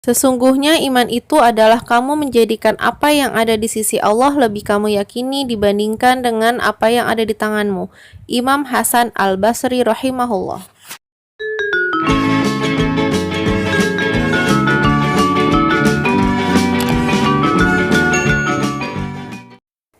Sesungguhnya iman itu adalah kamu menjadikan apa yang ada di sisi Allah lebih kamu yakini dibandingkan dengan apa yang ada di tanganmu. Imam Hasan Al-Basri rahimahullah.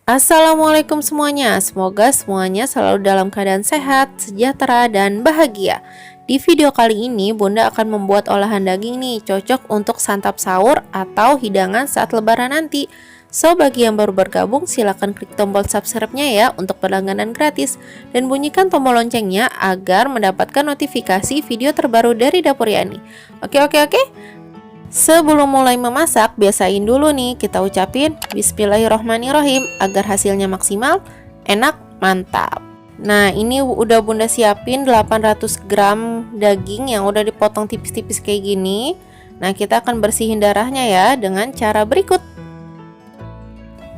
Assalamualaikum semuanya, semoga semuanya selalu dalam keadaan sehat, sejahtera, dan bahagia. Di video kali ini, Bunda akan membuat olahan daging nih, cocok untuk santap sahur atau hidangan saat lebaran nanti. So, bagi yang baru bergabung, silahkan klik tombol subscribe-nya ya untuk berlangganan gratis. Dan bunyikan tombol loncengnya agar mendapatkan notifikasi video terbaru dari Dapur Yani. Oke. Sebelum mulai memasak, biasain dulu nih kita ucapin Bismillahirrohmanirrohim agar hasilnya maksimal, enak, mantap. Nah, ini udah Bunda siapin 800 gram daging yang udah dipotong tipis-tipis kayak gini. Nah, kita akan bersihin darahnya ya dengan cara berikut.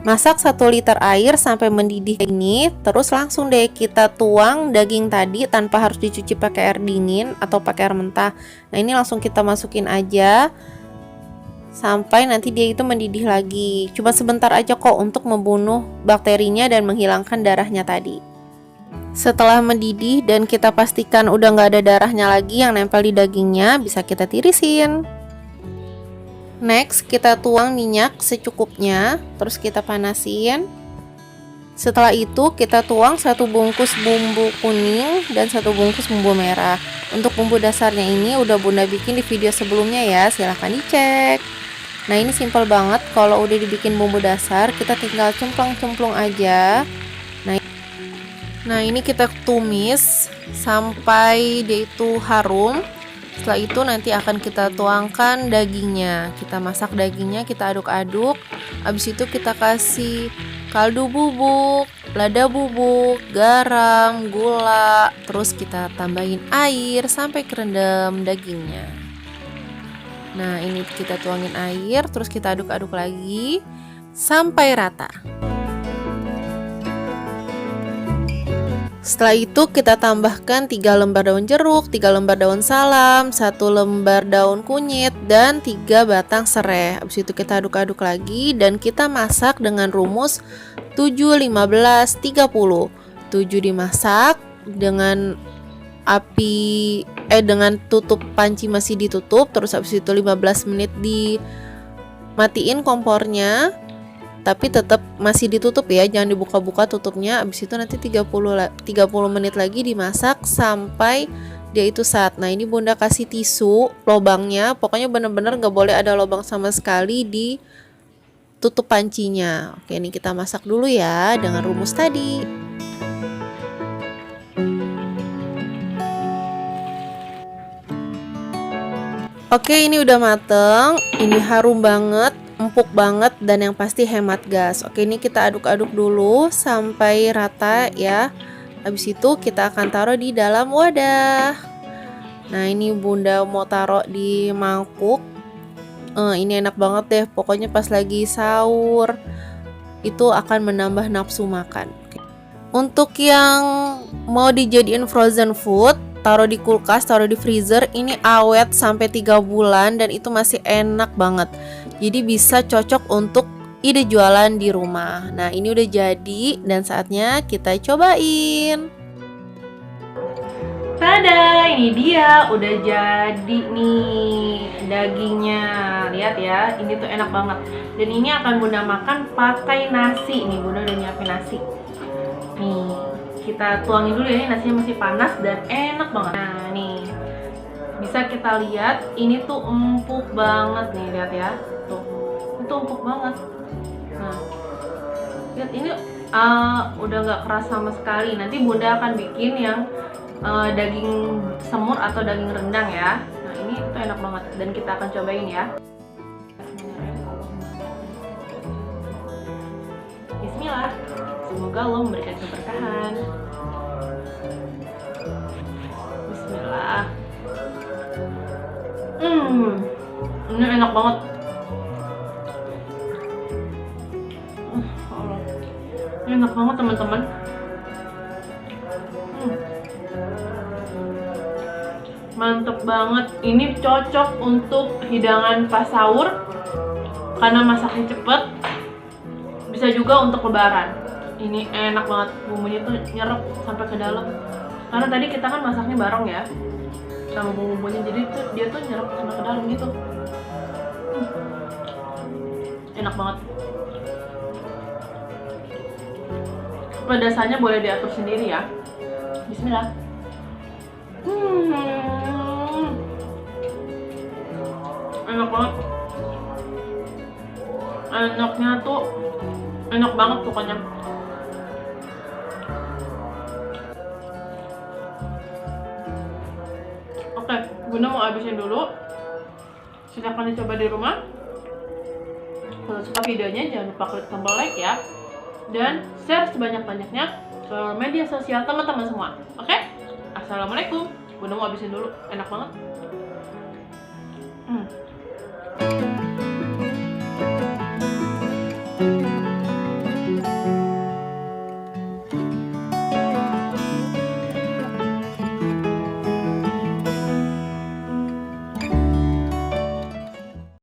Masak 1 liter air sampai mendidih ini, terus langsung deh kita tuang daging tadi tanpa harus dicuci pakai air dingin atau pakai air mentah. Nah, ini langsung kita masukin aja sampai nanti dia itu mendidih lagi. Cuma sebentar aja kok untuk membunuh bakterinya dan menghilangkan darahnya tadi. Setelah mendidih dan kita pastikan udah nggak ada darahnya lagi yang nempel di dagingnya, bisa kita tirisin. Next, kita tuang minyak secukupnya, terus kita panasin. Setelah itu kita tuang 1 bungkus bumbu kuning dan 1 bungkus bumbu merah. Untuk bumbu dasarnya ini udah Bunda bikin di video sebelumnya ya, silahkan dicek. Nah, ini simple banget, kalau udah dibikin bumbu dasar kita tinggal cemplung-cemplung aja. Nah, ini kita tumis sampai dia itu harum. Setelah itu nanti akan kita tuangkan dagingnya. Kita masak dagingnya, kita aduk-aduk. Habis itu kita kasih kaldu bubuk, lada bubuk, garam, gula, terus kita tambahin air sampai kerendam dagingnya. Nah, ini kita tuangin air, terus kita aduk-aduk lagi sampai rata. Setelah itu kita tambahkan 3 lembar daun jeruk, 3 lembar daun salam, 1 lembar daun kunyit, dan 3 batang serai. Habis itu kita aduk-aduk lagi dan kita masak dengan rumus 7-15-30. 7 dimasak dengan dengan tutup panci masih ditutup, terus habis itu 15 menit dimatiin kompornya, tapi tetap masih ditutup ya, jangan dibuka-buka tutupnya. Habis itu nanti 30 menit lagi dimasak sampai dia itu sat. Nah, ini Bunda kasih tisu lobangnya, pokoknya bener-bener gak boleh ada lobang sama sekali di tutup pancinya. Oke, ini kita masak dulu ya dengan rumus tadi. Oke, ini udah mateng, ini harum banget, empuk banget, dan yang pasti hemat gas. Oke, ini kita aduk-aduk dulu sampai rata ya. Habis itu kita akan taruh di dalam wadah. Nah, ini Bunda mau taruh di mangkuk. Ini enak banget deh, pokoknya pas lagi sahur itu akan menambah nafsu makan. Untuk yang mau dijadiin frozen food, taruh di kulkas, taruh di freezer, ini awet sampai 3 bulan dan itu masih enak banget. Jadi bisa cocok untuk ide jualan di rumah. Nah, ini udah jadi dan saatnya kita cobain. Tada, ini dia udah jadi nih dagingnya. Lihat ya, ini tuh enak banget. Dan ini akan Bunda makan pakai nasi. Nih, Bunda udah nyiapin nasi. Nih, kita tuangin dulu ya, ini nasinya masih panas dan enak banget. Nah, nih bisa kita lihat ini tuh empuk banget nih, lihat ya, tuh itu empuk banget. Nah, lihat ini udah nggak keras sama sekali. Nanti Bunda akan bikin yang daging semur atau daging rendang ya. Nah, ini tuh enak banget dan kita akan cobain ya. Bismillah. Semoga Allah memberikan keberkahan. Bismillah. Ini enak banget. Ini enak banget teman-teman. Mantep banget. Ini cocok untuk hidangan pas sahur karena masaknya cepet. Bisa juga untuk lebaran. Ini enak banget, bumbunya tuh nyerep sampai ke dalam. Karena tadi kita kan masaknya bareng ya sama bumbu-bumbunya, jadi tuh dia tuh nyerep sampai ke dalam gitu. Enak banget. Pedasannya boleh diatur sendiri ya. Bismillah. Enak banget. Enaknya tuh enak banget pokoknya. Oke, Bunda mau habisin dulu. Silahkan dicoba di rumah. Kalau suka videonya jangan lupa klik tombol like ya, dan share sebanyak-banyaknya ke media sosial teman-teman semua. Oke? Assalamualaikum. Bunda mau habisin dulu. Enak banget. Hmm.